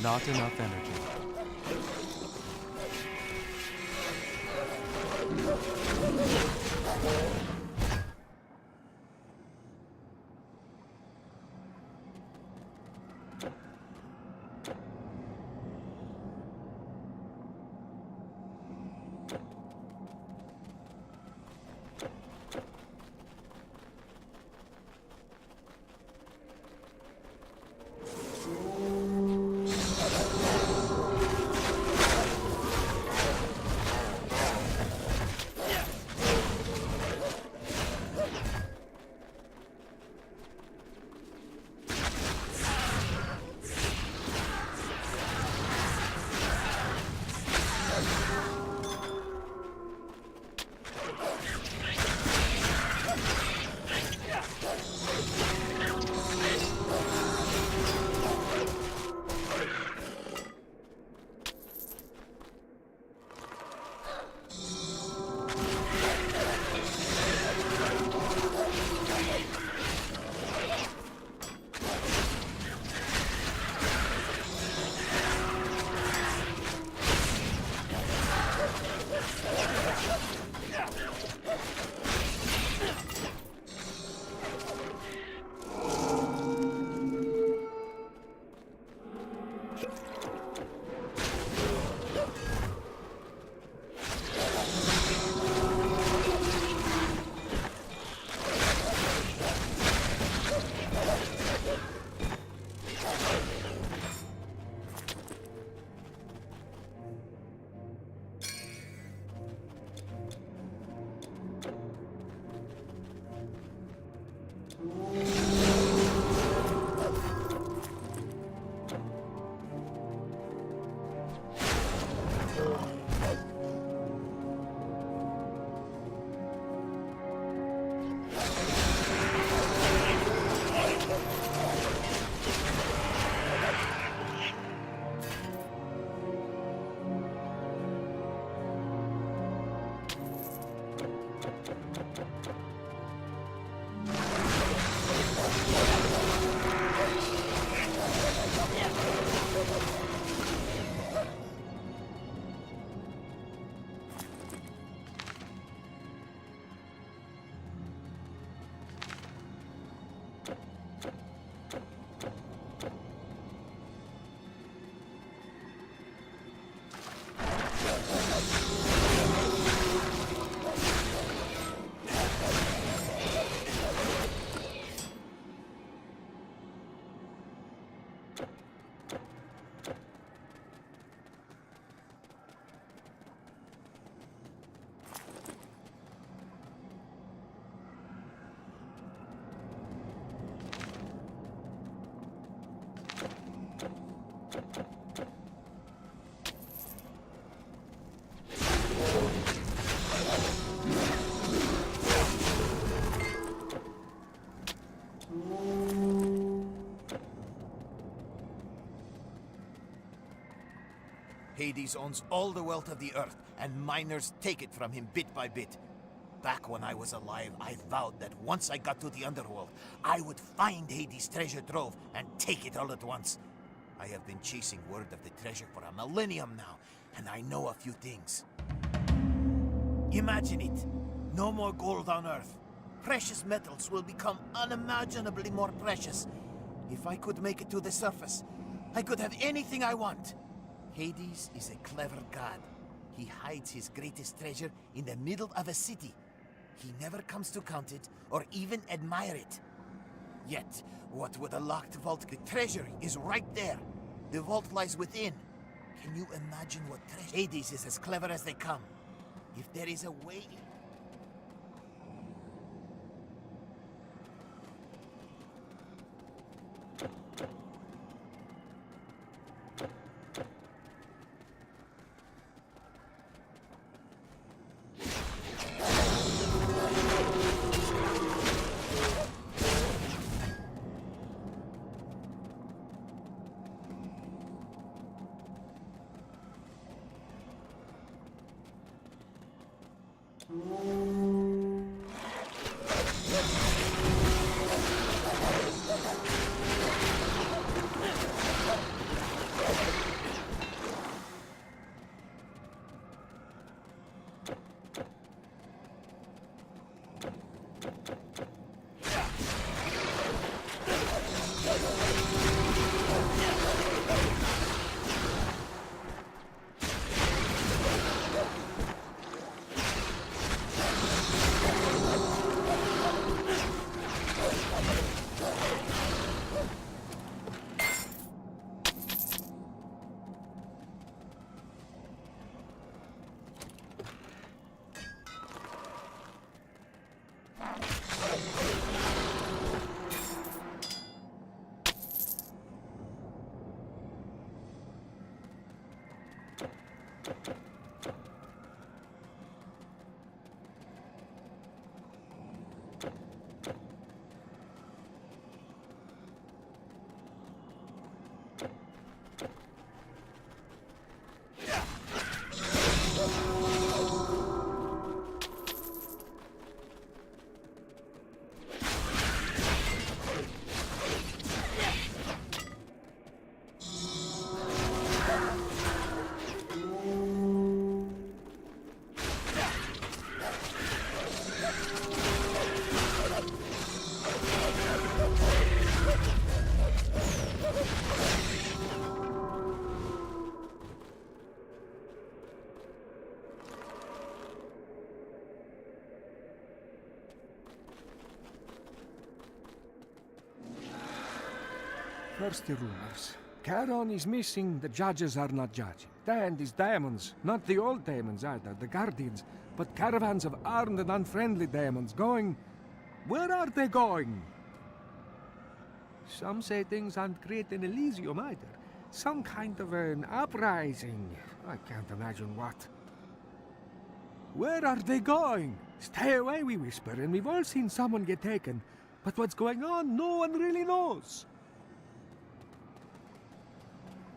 Not enough energy. Hades owns all the wealth of the earth, and miners take it from him bit by bit. Back when I was alive, I vowed that once I got to the underworld, I would find Hades' treasure trove and take it all at once. I have been chasing word of the treasure for a millennium now, and I know a few things. Imagine it. No more gold on Earth. Precious metals will become unimaginably more precious. If I could make it to the surface, I could have anything I want. Hades is a clever god. He hides his greatest treasure in the middle of a city. He never comes to count it or even admire it. Yet, what with a locked vault, the treasure is right there. The vault lies within. Can you imagine what treasure? Hades is as clever as they come. If there is a way... First the rumors. Charon is missing, the judges are not judging. Then these demons, not the old demons either, the guardians, but caravans of armed and unfriendly demons going... Where are they going? Some say things aren't great in Elysium either. Some kind of an uprising. I can't imagine what. Where are they going? Stay away, we whisper, and we've all seen someone get taken. But what's going on, no one really knows.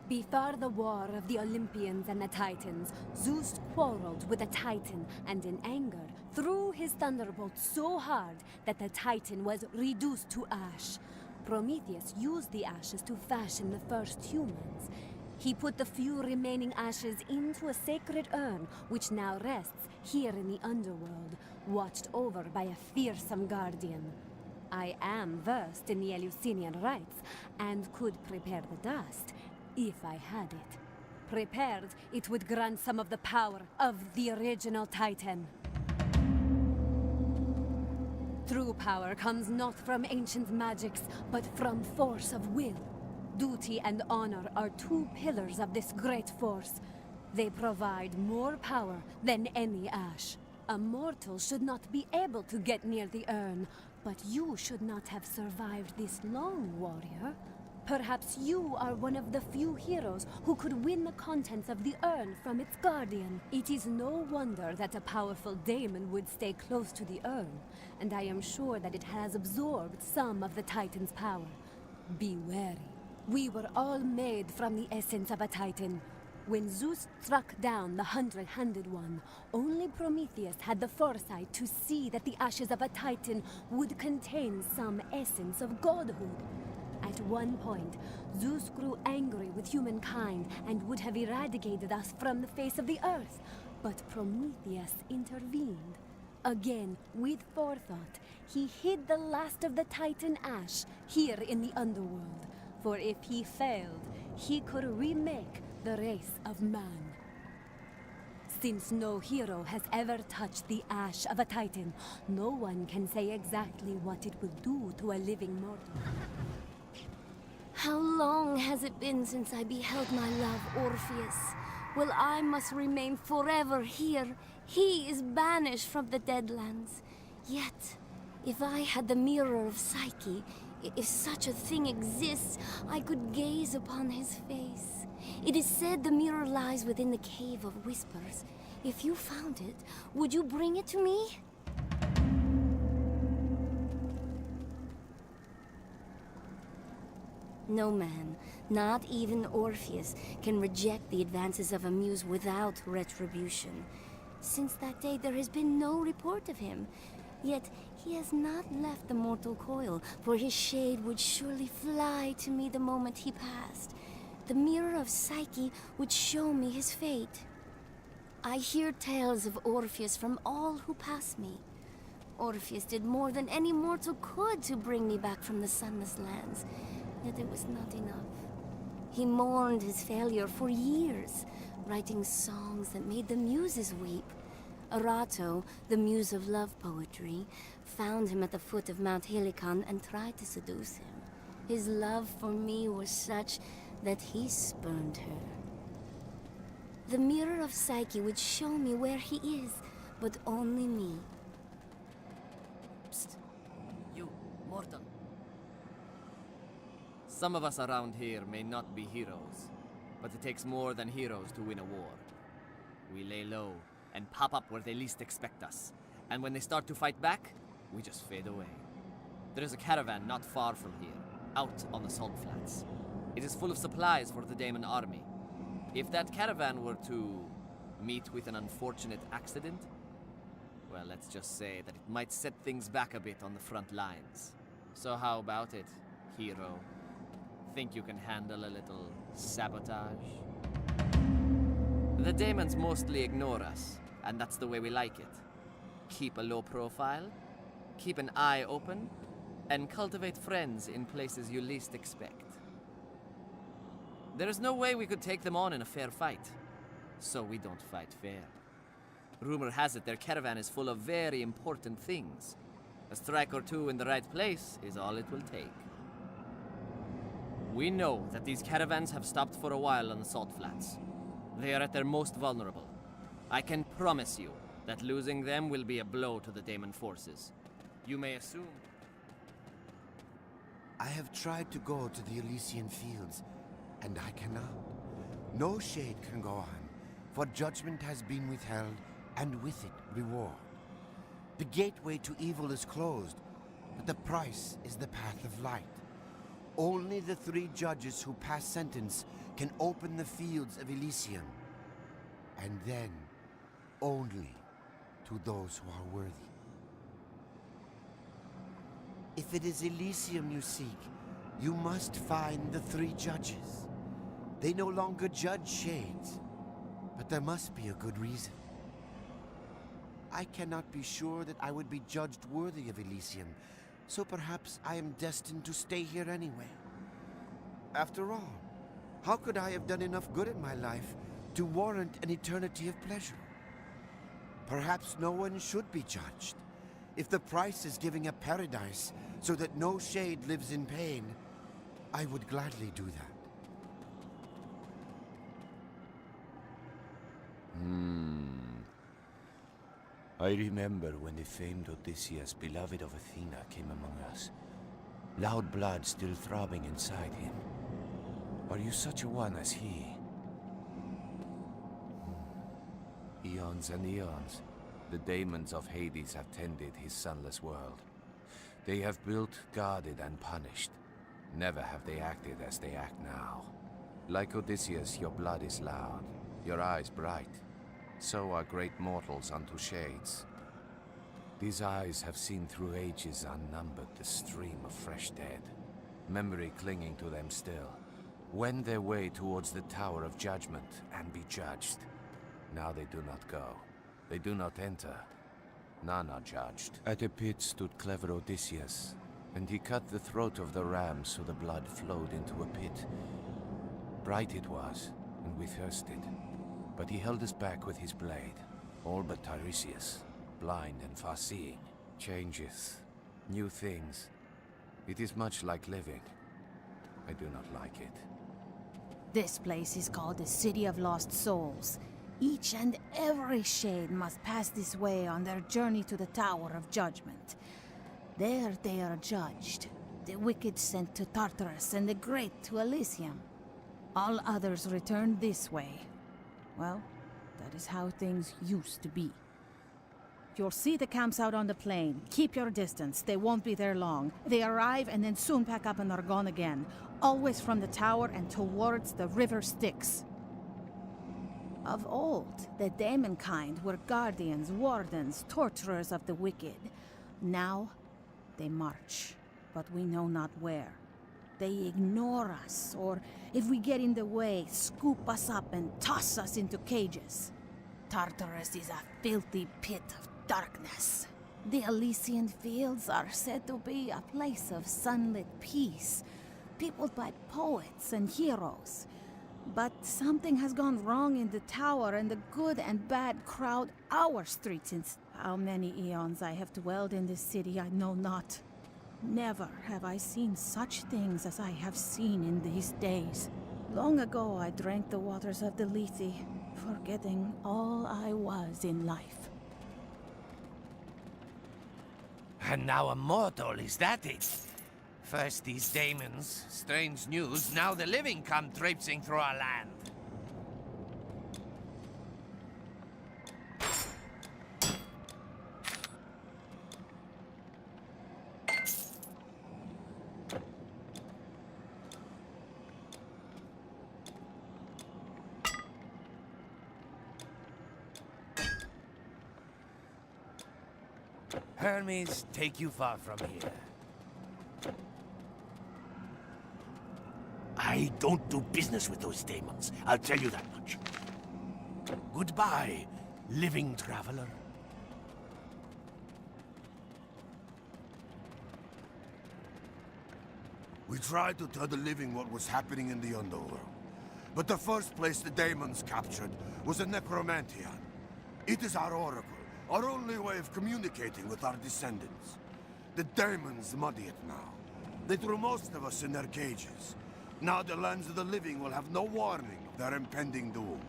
Before the war of the Olympians and the Titans, Zeus quarreled with a Titan and in anger threw his thunderbolt so hard that the Titan was reduced to ash. Prometheus used the ashes to fashion the first humans. He put the few remaining ashes into a sacred urn, which now rests here in the underworld, watched over by a fearsome guardian. I am versed in the Eleusinian rites, and could prepare the dust, if I had it. Prepared, it would grant some of the power of the original Titan. True power comes not from ancient magics, but from force of will. Duty and honor are two pillars of this great force. They provide more power than any ash. A mortal should not be able to get near the urn, but you should not have survived this long, warrior. Perhaps you are one of the few heroes who could win the contents of the urn from its guardian. It is no wonder that a powerful daemon would stay close to the urn, and I am sure that it has absorbed some of the Titan's power. Be wary. We were all made from the essence of a Titan. When Zeus struck down the 100-handed one, only Prometheus had the foresight to see that the ashes of a Titan would contain some essence of godhood. At one point, Zeus grew angry with humankind and would have eradicated us from the face of the earth. But Prometheus intervened. Again, with forethought, he hid the last of the Titan ash here in the underworld. For if he failed, he could remake the race of man. Since no hero has ever touched the ash of a Titan, no one can say exactly what it will do to a living mortal. How long has it been since I beheld my love, Orpheus? Well, I must remain forever here. He is banished from the Deadlands. Yet, if I had the mirror of Psyche, if such a thing exists, I could gaze upon his face. It is said the mirror lies within the Cave of Whispers. If you found it, would you bring it to me? No man, not even Orpheus, can reject the advances of a muse without retribution. Since that day, there has been no report of him. Yet, he has not left the mortal coil, for his shade would surely fly to me the moment he passed. The mirror of Psyche would show me his fate. I hear tales of Orpheus from all who pass me. Orpheus did more than any mortal could to bring me back from the sunless lands. Yet it was not enough. He mourned his failure for years, writing songs that made the muses weep. Arato, the muse of love poetry, found him at the foot of Mount Helicon and tried to seduce him. His love for me was such that he spurned her. The mirror of Psyche would show me where he is, but only me. Psst. You, mortal. Some of us around here may not be heroes, but it takes more than heroes to win a war. We lay low and pop up where they least expect us, and when they start to fight back, we just fade away. There is a caravan not far from here, out on the salt flats. It is full of supplies for the Daemon army. If that caravan were to meet with an unfortunate accident, well, let's just say that it might set things back a bit on the front lines. So how about it, hero? Think you can handle a little sabotage? The Daemons mostly ignore us, and that's the way we like it. Keep a low profile, keep an eye open, and cultivate friends in places you least expect. There is no way we could take them on in a fair fight, so we don't fight fair. Rumor has it their caravan is full of very important things. A strike or two in the right place is all it will take. We know that these caravans have stopped for a while on the salt flats. They are at their most vulnerable. I can promise you that losing them will be a blow to the Daemon forces. You may assume... I have tried to go to the Elysian fields, and I cannot. No shade can go on, for judgment has been withheld, and with it, reward. The gateway to evil is closed, but the price is the path of light. Only the 3 judges who pass sentence can open the fields of Elysium. And then, only to those who are worthy. If it is Elysium you seek, you must find the 3 judges. They no longer judge shades, but there must be a good reason. I cannot be sure that I would be judged worthy of Elysium, so perhaps I am destined to stay here anyway. After all, how could I have done enough good in my life to warrant an eternity of pleasure? Perhaps no one should be judged. If the price is giving a paradise so that no shade lives in pain, I would gladly do that. I remember when the famed Odysseus, beloved of Athena, came among us. Loud blood still throbbing inside him. Are you such a one as he? Eons and eons, the daemons of Hades have tended his sunless world. They have built, guarded, and punished. Never have they acted as they act now. Like Odysseus, your blood is loud, your eyes bright. So are great mortals unto shades. These eyes have seen through ages unnumbered the stream of fresh dead, memory clinging to them still, wend their way towards the Tower of Judgment and be judged. Now they do not go. They do not enter. None are judged. At a pit stood clever Odysseus, and he cut the throat of the ram so the blood flowed into a pit. Bright it was, and we thirsted, but he held us back with his blade, all but Tiresias, blind and far-seeing. Changes, new things. It is much like living. I do not like it. This place is called the City of Lost Souls. Each and every shade must pass this way on their journey to the Tower of Judgment. There they are judged. The wicked sent to Tartarus and the great to Elysium. All others return this way. Well, that is how things used to be. You'll see the camps out on the plain. Keep your distance. They won't be there long. They arrive and then soon pack up and are gone again. Always from the tower and towards the river Styx. Of old, the demon kind were guardians, wardens, torturers of the wicked. Now, they march, but we know not where. They ignore us, or if we get in the way, scoop us up and toss us into cages. Tartarus is a filthy pit of darkness. The Elysian fields are said to be a place of sunlit peace, peopled by poets and heroes. But something has gone wrong in the tower, and the good and bad crowd our streets. Since how many eons I have dwelled in this city, I know not. Never have I seen such things as I have seen in these days. Long ago I drank the waters of the Lethe, forgetting all I was in life. And now a mortal, is that it? First these demons, strange news, now the living come traipsing through our land. Hermes, take you far from here. I don't do business with those demons, I'll tell you that much. Goodbye, living traveler. We tried to tell the living what was happening in the underworld. But the first place the demons captured was a necromantian. It is our oracle, our only way of communicating with our descendants. The demons muddy it now. They threw most of us in their cages. Now the lands of the living will have no warning of their impending doom.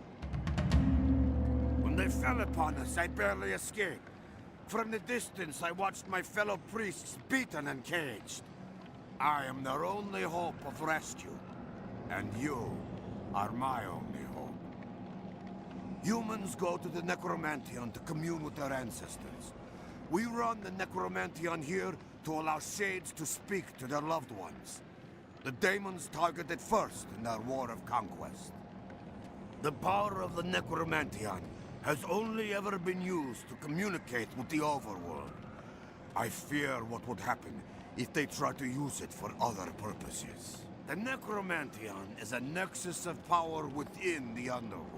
When they fell upon us, I barely escaped. From the distance, I watched my fellow priests beaten and caged. I am their only hope of rescue. And you are my only hope. Humans go to the Necromantion to commune with their ancestors. We run the Necromantion here to allow shades to speak to their loved ones. The demons targeted first in their war of conquest. The power of the Necromantion has only ever been used to communicate with the overworld. I fear what would happen if they try to use it for other purposes. The Necromantion is a nexus of power within the underworld.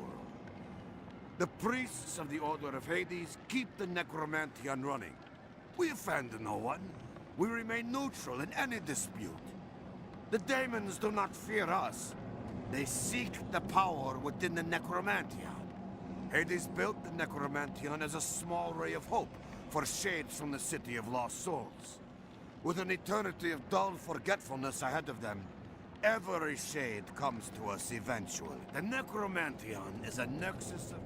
The priests of the Order of Hades keep the Necromantion running. We offend no one. We remain neutral in any dispute. The demons do not fear us. They seek the power within the Necromantion. Hades built the Necromantion as a small ray of hope for shades from the City of Lost Souls. With an eternity of dull forgetfulness ahead of them, every shade comes to us eventually. The Necromantion is a nexus of...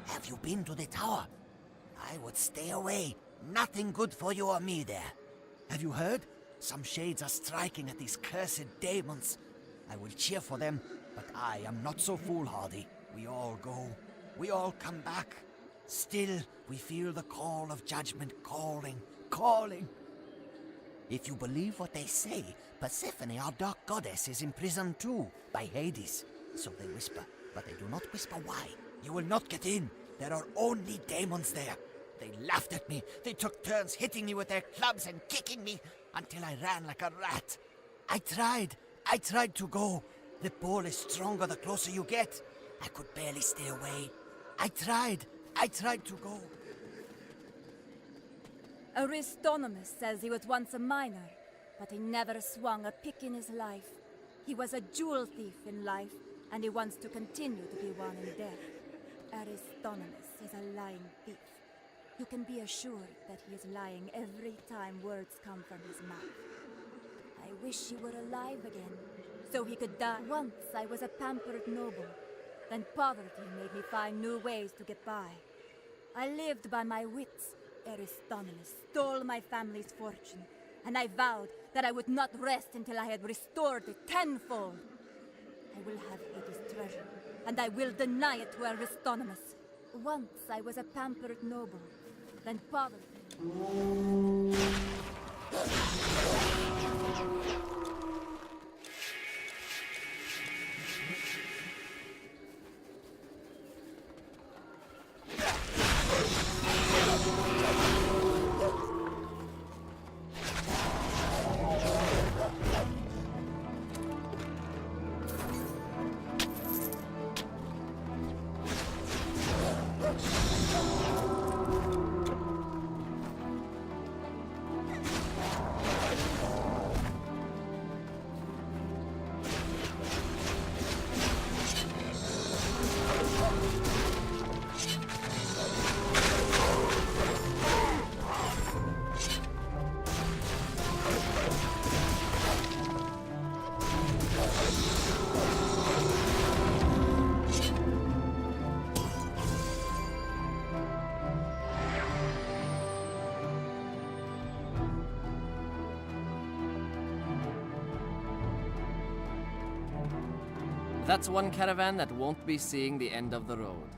Have you been to the tower? I would stay away. Nothing good for you or me there. Have you heard? Some shades are striking at these cursed demons. I will cheer for them, but I am not so foolhardy. We all go. We all come back. Still, we feel the call of judgment calling, calling. If you believe what they say, Persephone, our dark goddess, is imprisoned too, by Hades. So they whisper, but they do not whisper why. You will not get in. There are only demons there. They laughed at me. They took turns hitting me with their clubs and kicking me until I ran like a rat. I tried to go. The pull is stronger the closer you get. I could barely stay away. I tried to go. Aristonomus says he was once a miner, but he never swung a pick in his life. He was a jewel thief in life, and he wants to continue to be one in death. Aristonomus is a lying thief. You can be assured that he is lying every time words come from his mouth. I wish he were alive again, so he could die. Once I was a pampered noble. Then poverty made me find new ways to get by. I lived by my wits. Aristonomus stole my family's fortune, and I vowed that I would not rest until I had restored it tenfold. I will have Hades' treasure, and I will deny it to Aristonomus. Once I was a pampered noble, then poverty. That's one caravan that won't be seeing the end of the road.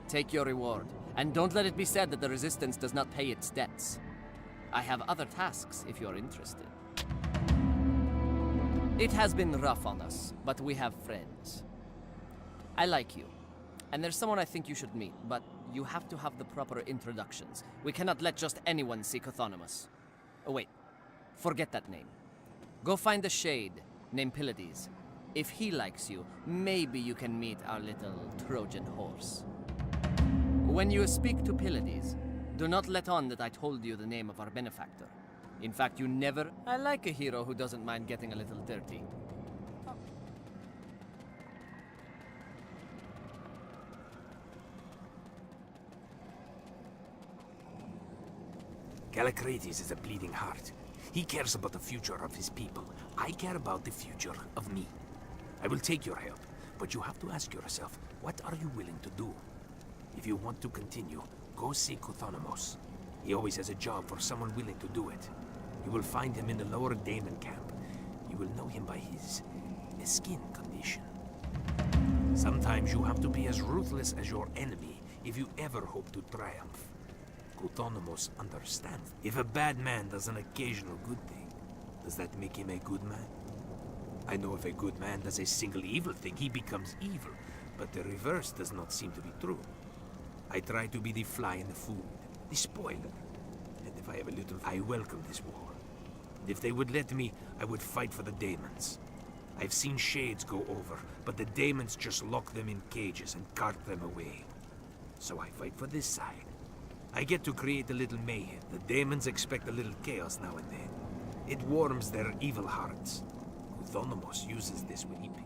Take your reward, and don't let it be said that the Resistance does not pay its debts. I have other tasks if you're interested. It has been rough on us, but we have friends. I like you, and there's someone I think you should meet, but you have to have the proper introductions. We cannot let just anyone see Chthonimus. Oh wait, forget that name. Go find a shade named Pylades. If he likes you, maybe you can meet our little Trojan horse. When you speak to Pylades, do not let on that I told you the name of our benefactor. In fact, you never... I like a hero who doesn't mind getting a little dirty. Callicrates is a bleeding heart. He cares about the future of his people. I care about the future of me. I will take your help, but you have to ask yourself, what are you willing to do? If you want to continue, go see Chthonimus. He always has a job for someone willing to do it. You will find him in the lower Daemon camp. You will know him by his skin condition. Sometimes you have to be as ruthless as your enemy if you ever hope to triumph. Chthonimus understands. If a bad man does an occasional good thing, does that make him a good man? I know if a good man does a single evil thing, he becomes evil, but the reverse does not seem to be true. I try to be the fly in the food, the spoiler. And if I have a little, I welcome this war. And if they would let me, I would fight for the daemons. I've seen shades go over, but the daemons just lock them in cages and cart them away. So I fight for this side. I get to create a little mayhem. The daemons expect a little chaos now and then. It warms their evil hearts. Chthonimus uses this when he picks.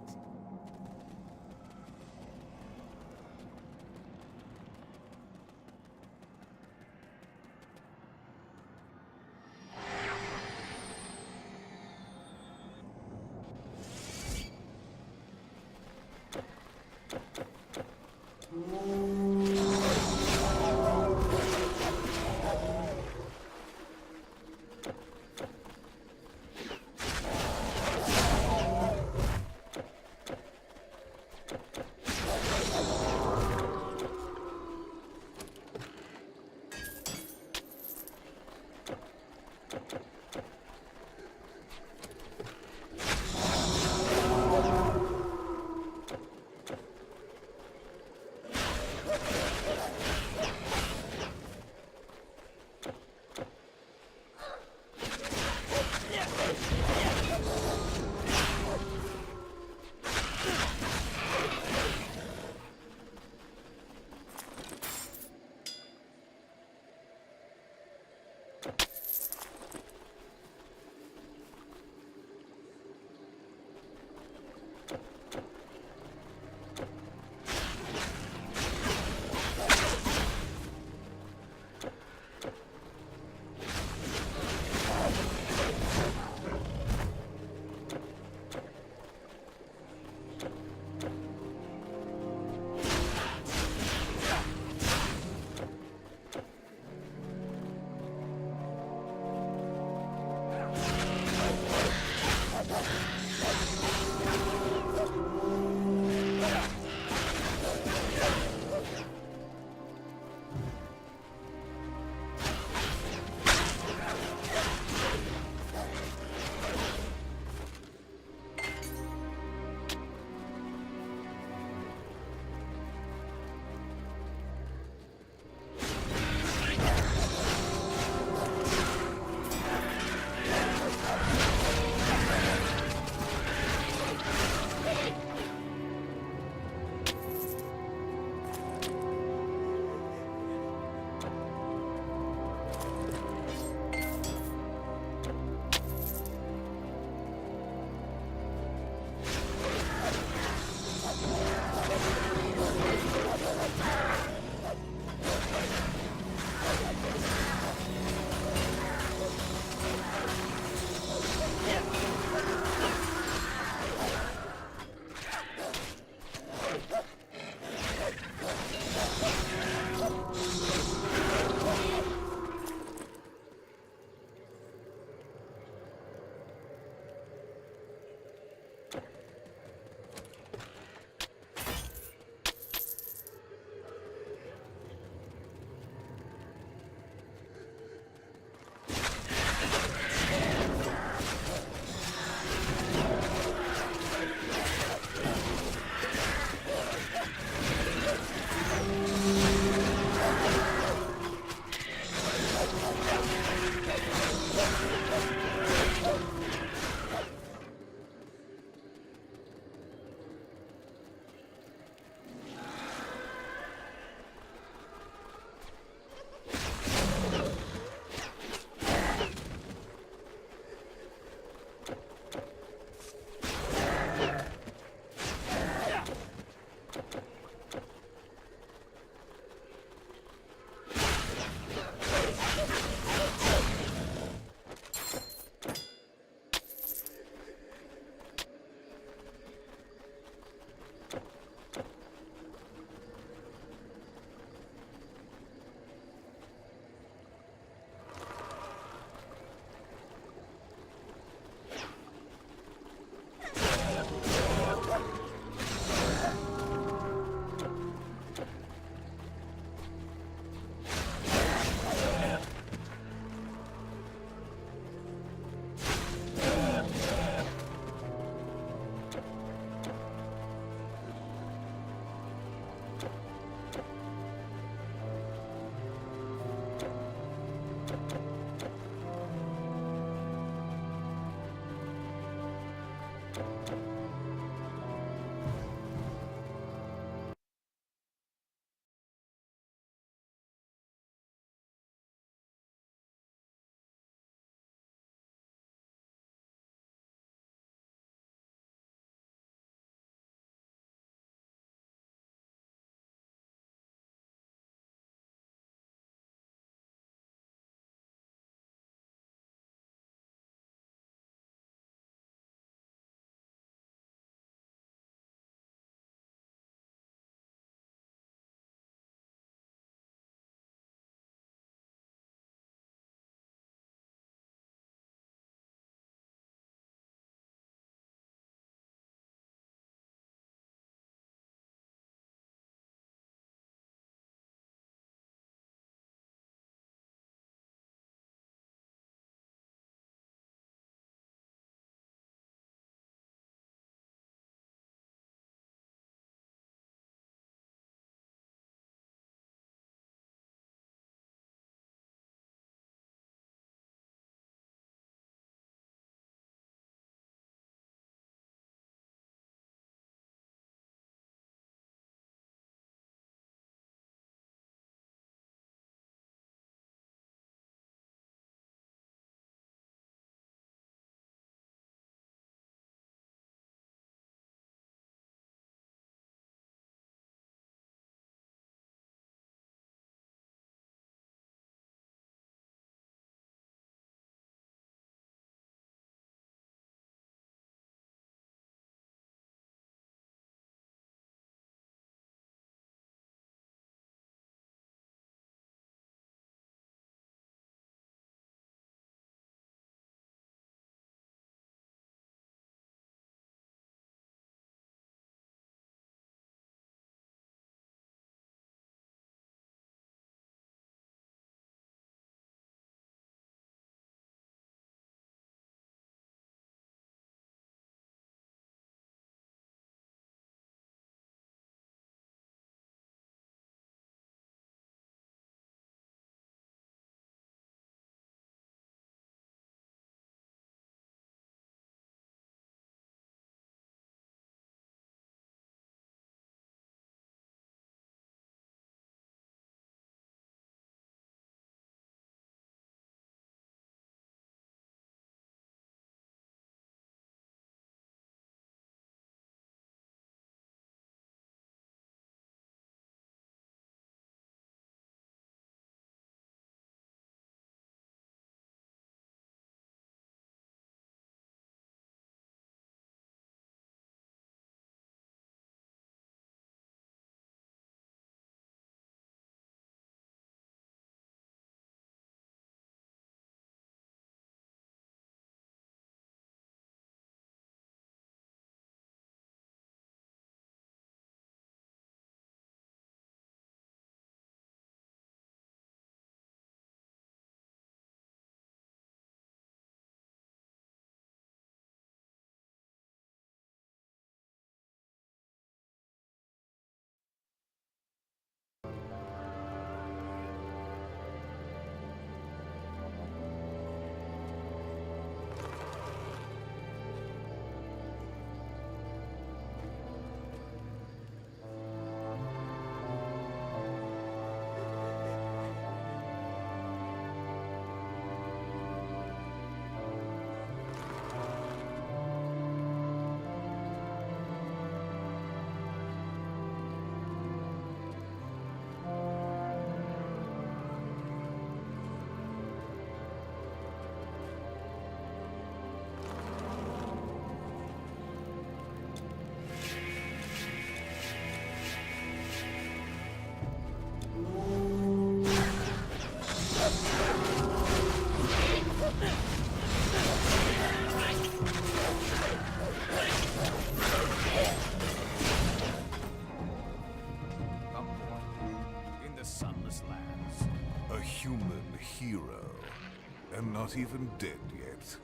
not even dead yet.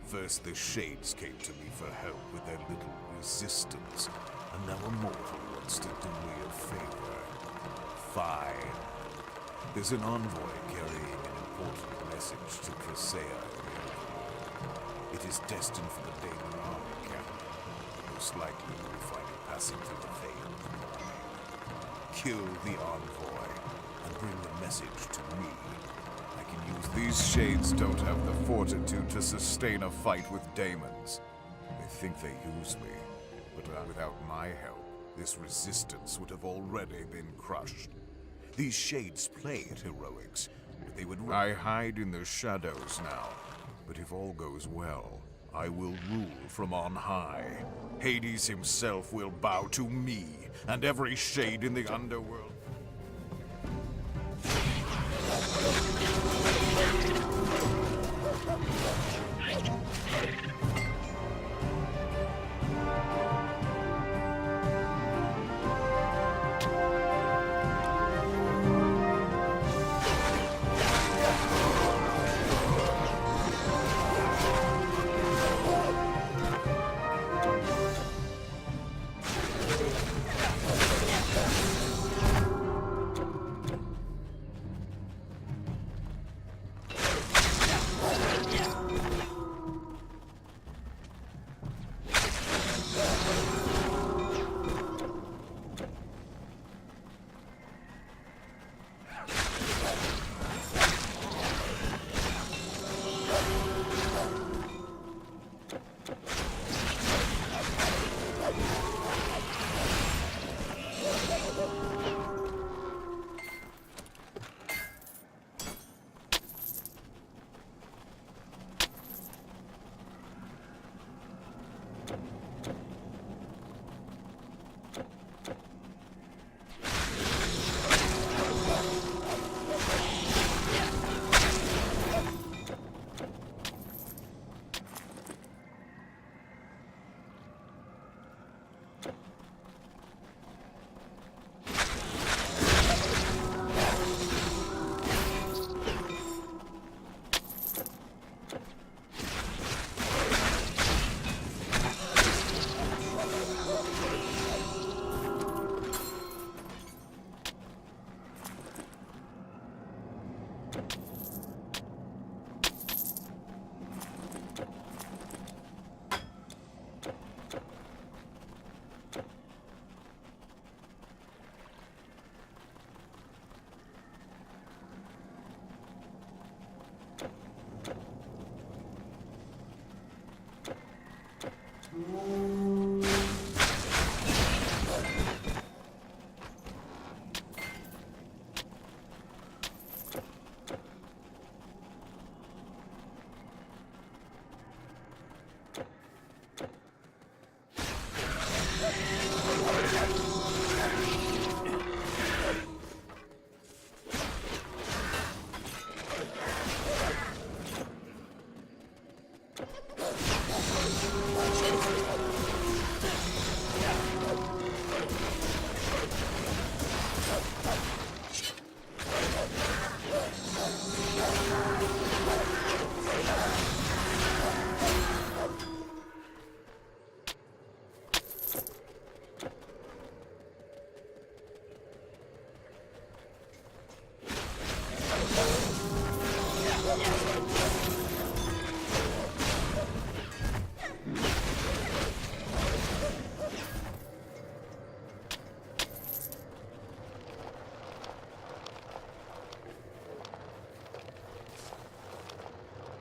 First the Shades came to me for help with their little resistance, and now a mortal wants to do me a favor. Fine. There's an envoy carrying an important message to Cressea. It is destined for the Daemon army camp. Most likely you will find it passing through the veil. Kill the envoy, and bring the message to me. I can use these Shades don't have the fortitude to sustain a fight with Daemons. They think they use me, but without my help, this resistance would have already been crushed. These Shades play at heroics, but they would... I hide in the shadows now, but if all goes well, I will rule from on high. Hades himself will bow to me, and every Shade in the underworld.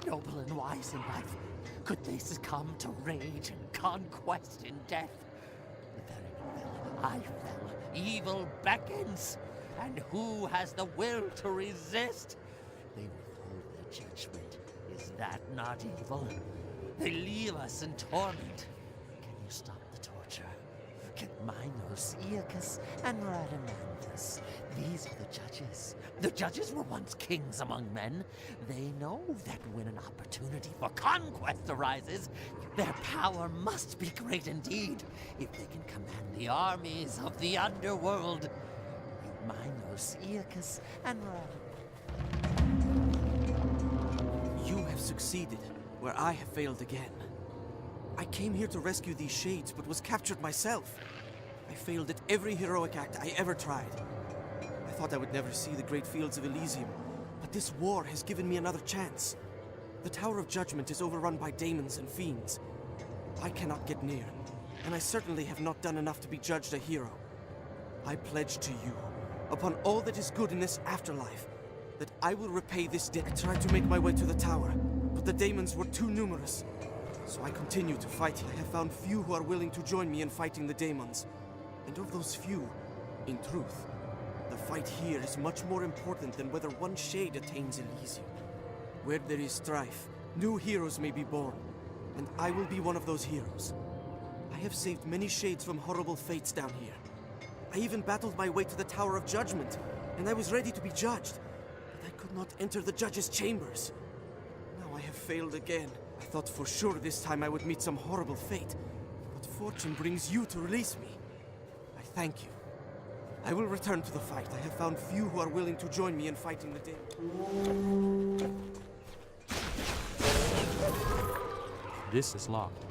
Noble and wise in life, could they succumb to rage and conquest in death? The very fell, I fell, evil beckons, and who has the will to resist? They withhold their judgment. Is that not evil? They leave us in torment. Can you stop the torture? Can Minos, Aeacus, and Radamanthus, these are the judges. The judges were once kings among men. They know that when an opportunity for conquest arises, their power must be great indeed. If they can command the armies of the underworld, like Minos, Aeacus, and Radamanthus. You have succeeded, where I have failed again. I came here to rescue these shades, but was captured myself. I failed at every heroic act I ever tried. I thought I would never see the great fields of Elysium, but this war has given me another chance. The Tower of Judgment is overrun by daemons and fiends. I cannot get near, and I certainly have not done enough to be judged a hero. I pledge to you, upon all that is good in this afterlife, that I will repay this debt. I tried to make my way to the tower, but the daemons were too numerous. So I continue to fight. I have found few who are willing to join me in fighting the daemons. And of those few, in truth, the fight here is much more important than whether one shade attains Elysium. Where there is strife, new heroes may be born, and I will be one of those heroes. I have saved many shades from horrible fates down here. I even battled my way to the Tower of Judgment, and I was ready to be judged, but I could not enter the judge's chambers. Now I have failed again. I thought for sure this time I would meet some horrible fate, but fortune brings you to release me. I thank you. I will return to the fight. I have found few who are willing to join me in fighting the demon. This is locked.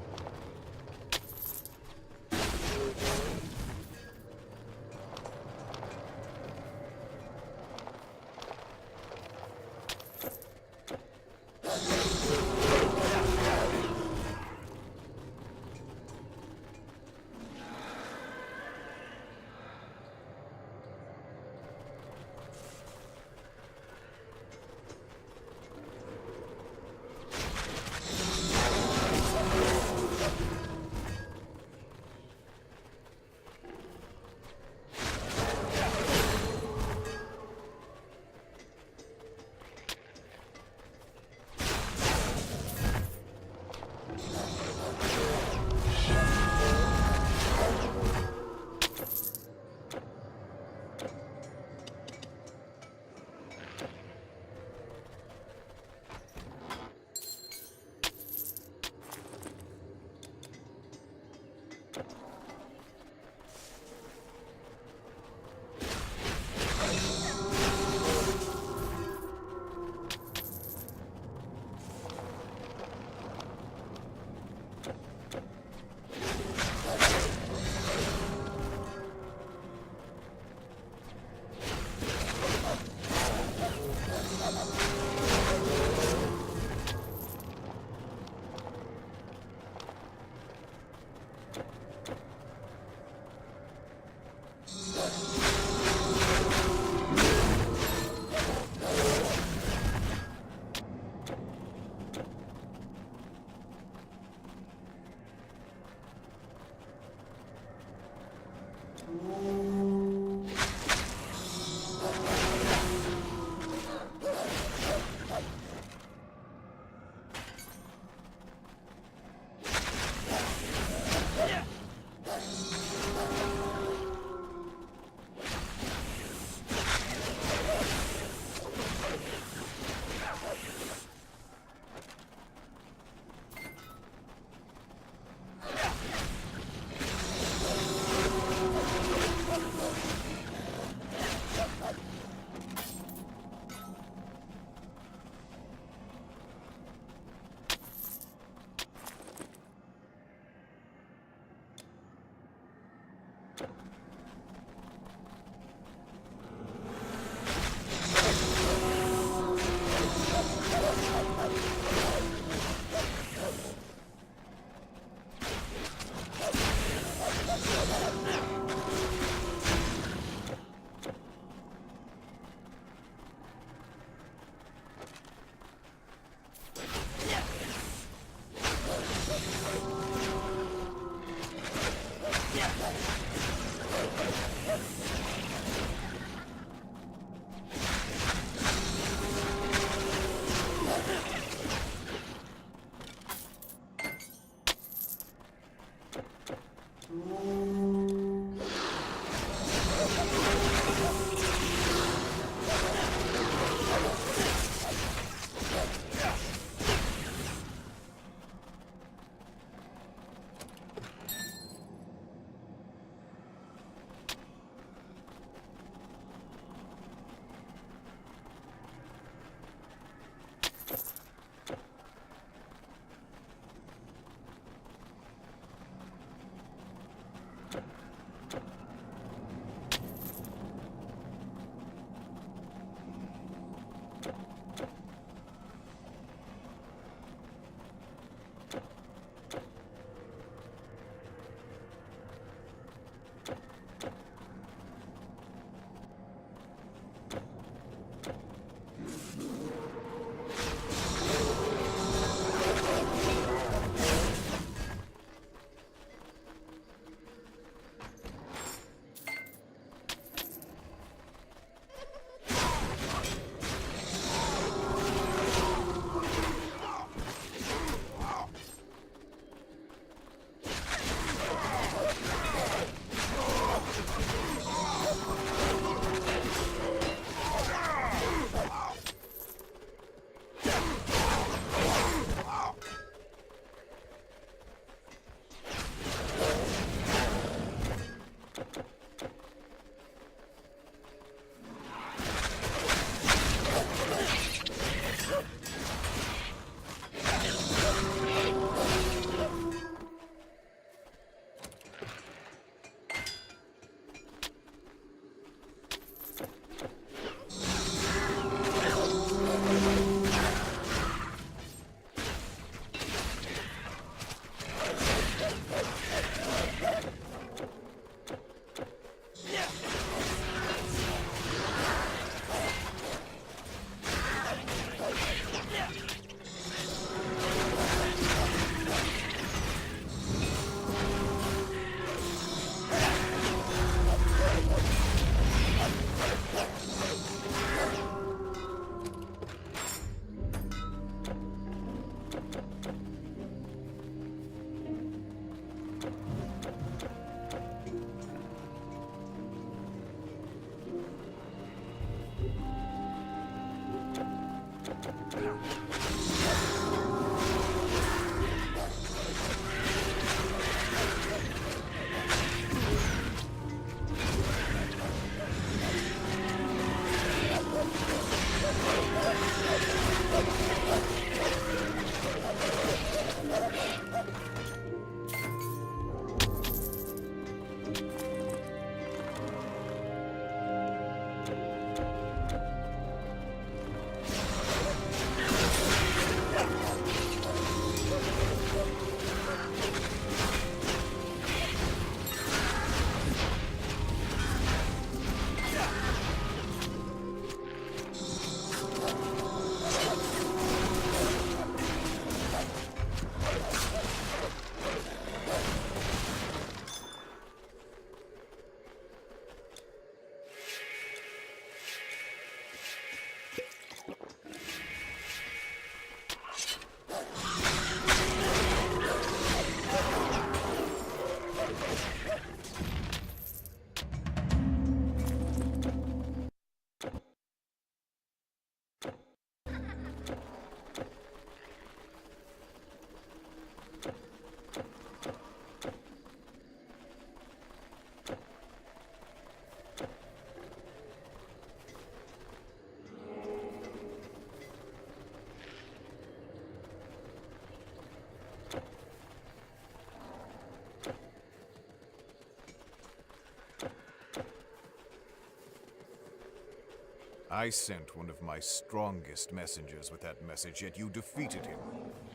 I sent one of my strongest messengers with that message, yet you defeated him.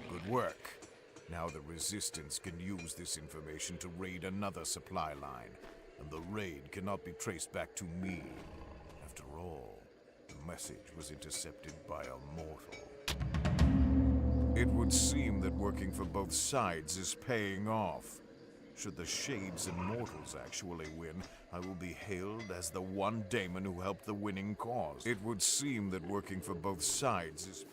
Good work. Now the Resistance can use this information to raid another supply line, and the raid cannot be traced back to me. After all, the message was intercepted by a mortal. It would seem that working for both sides is paying off. Should the Shades and Mortals actually win, I will be hailed as the one daemon who helped the winning cause. It would seem that working for both sides is...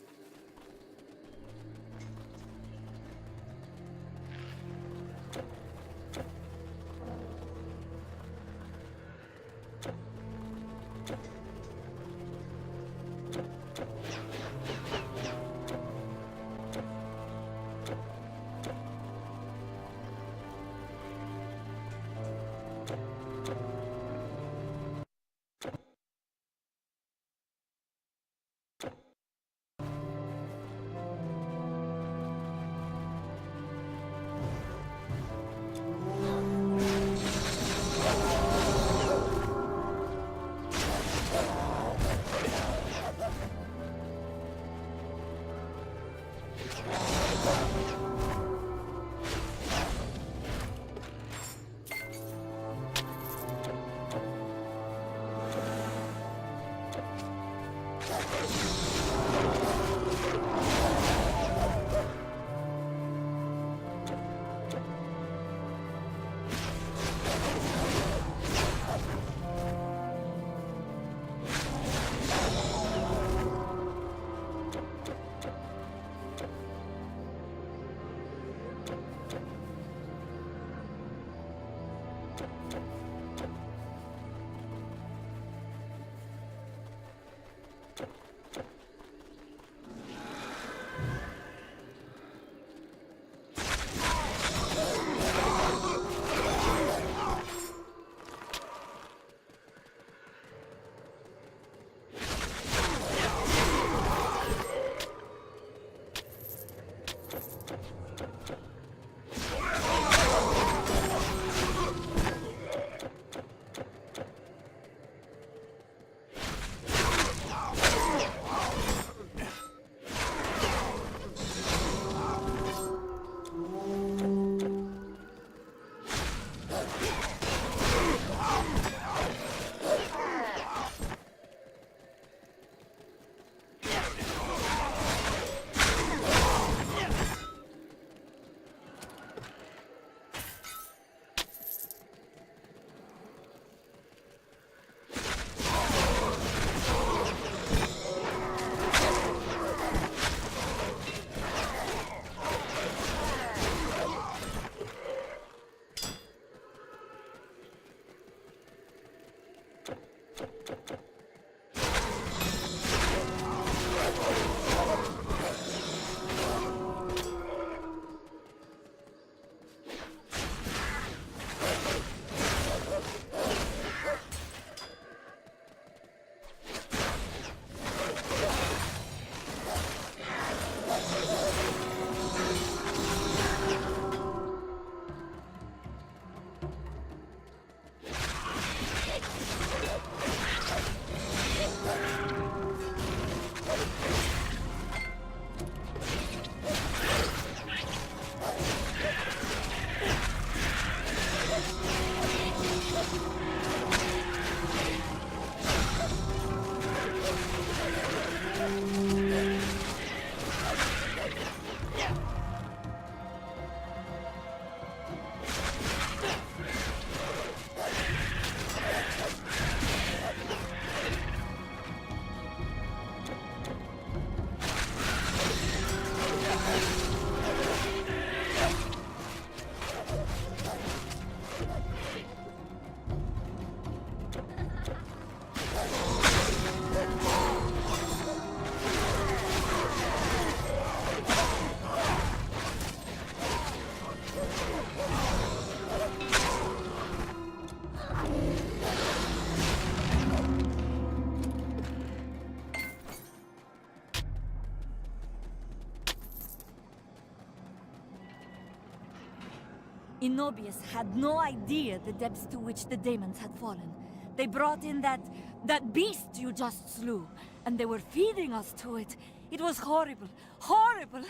Enobius had no idea the depths to which the demons had fallen. They brought in that beast you just slew, and they were feeding us to it. It was horrible, horrible.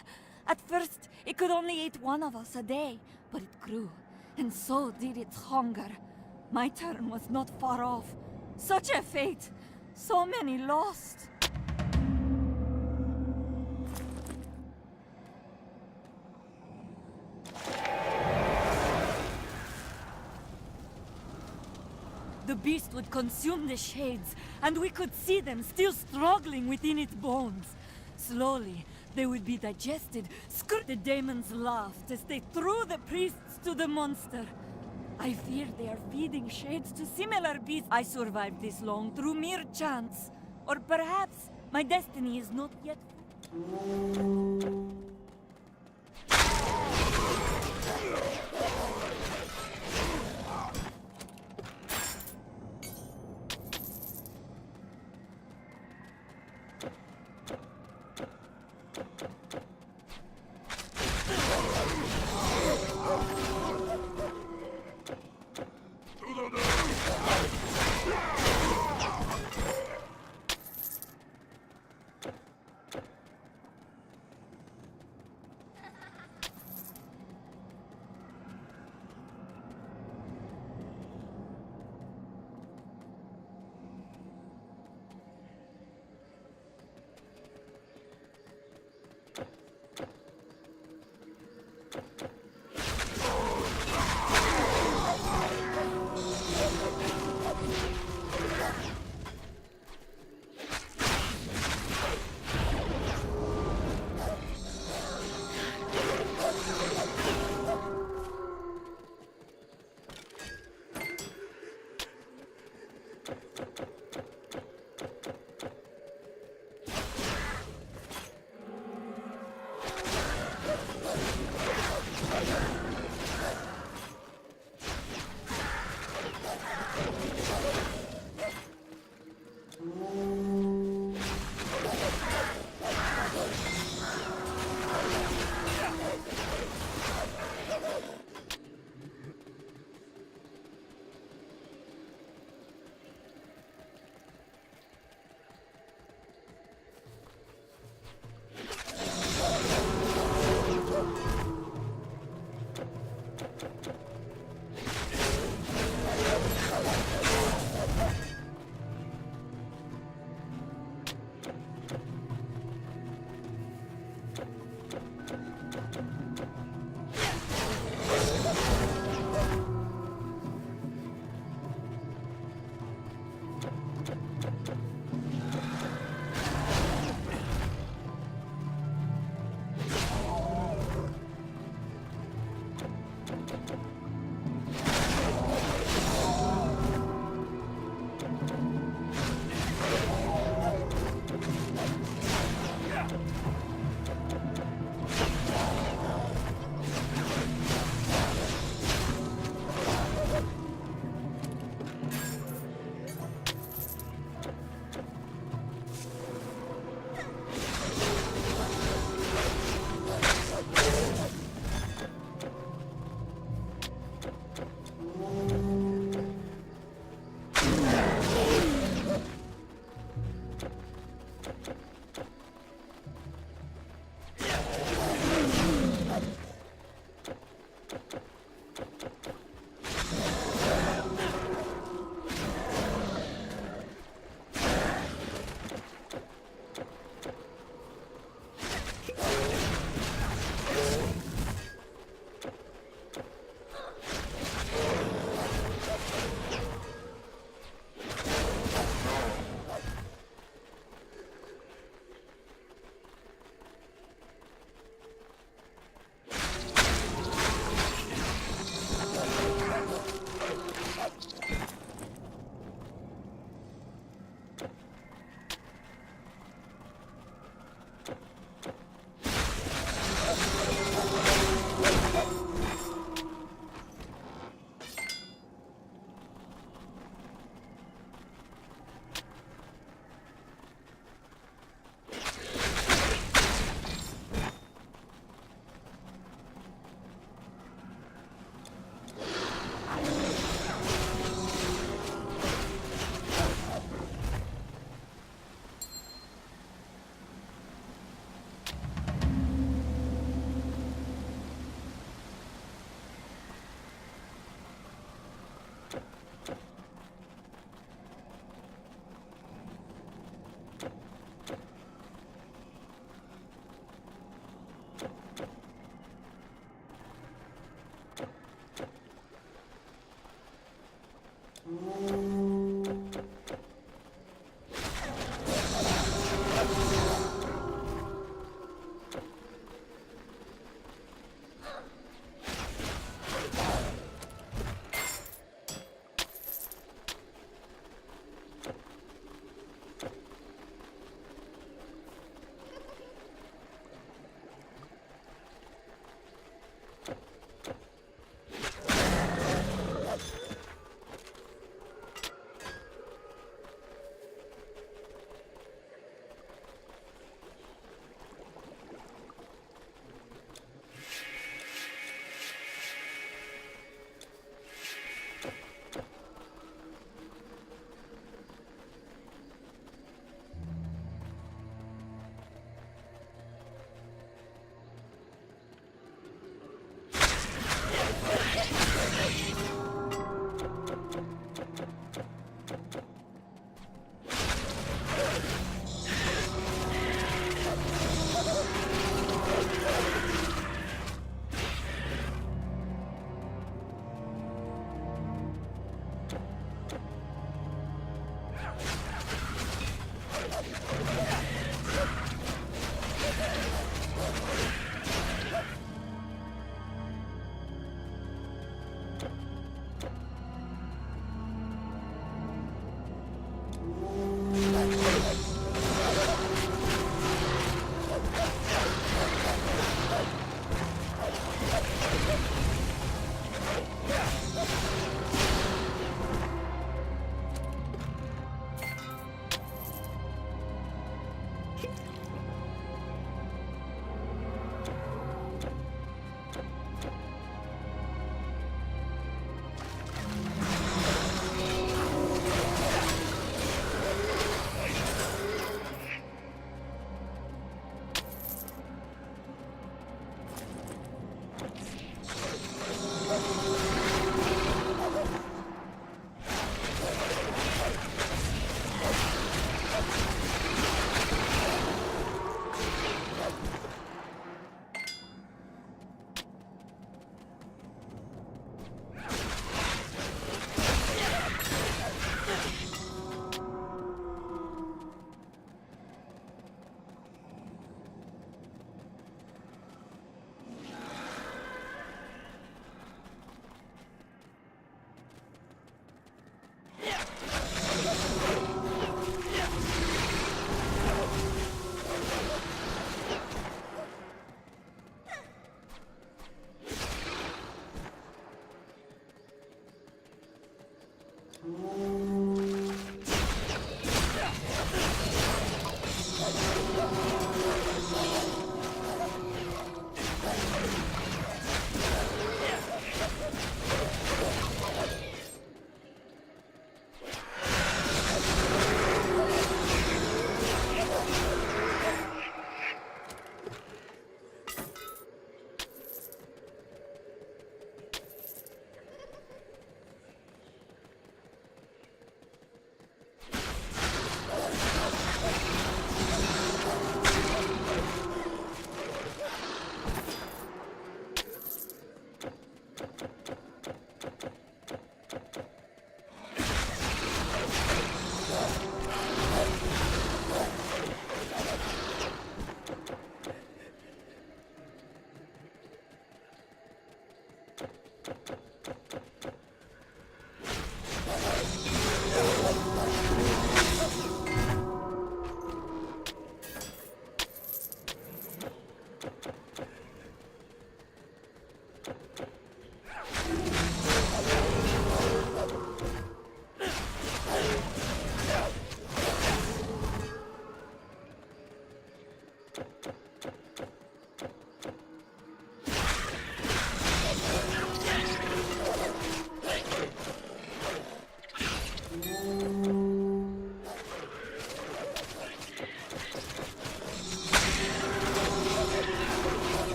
At first, it could only eat one of us a day, but it grew, and so did its hunger. My turn was not far off. Such a fate! So many lost! The beast would consume the shades, and we could see them still struggling within its bones. Slowly, they would be digested. The demons laughed as they threw the priests to the monster. I fear they are feeding shades to similar beasts. I survived this long through mere chance. Or perhaps my destiny is not yet...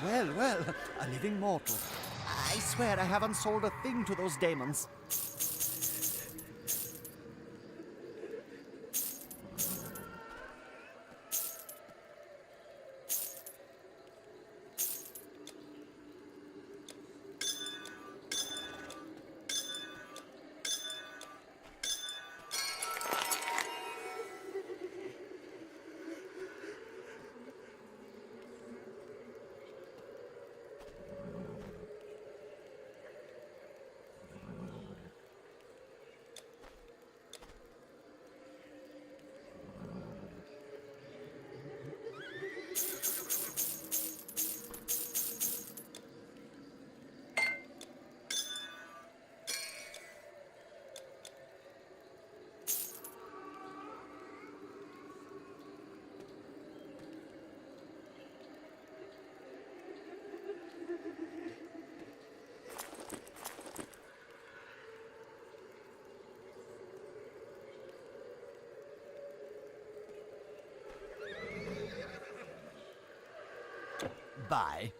Well, a living mortal. I swear I haven't sold a thing to those demons. Bye.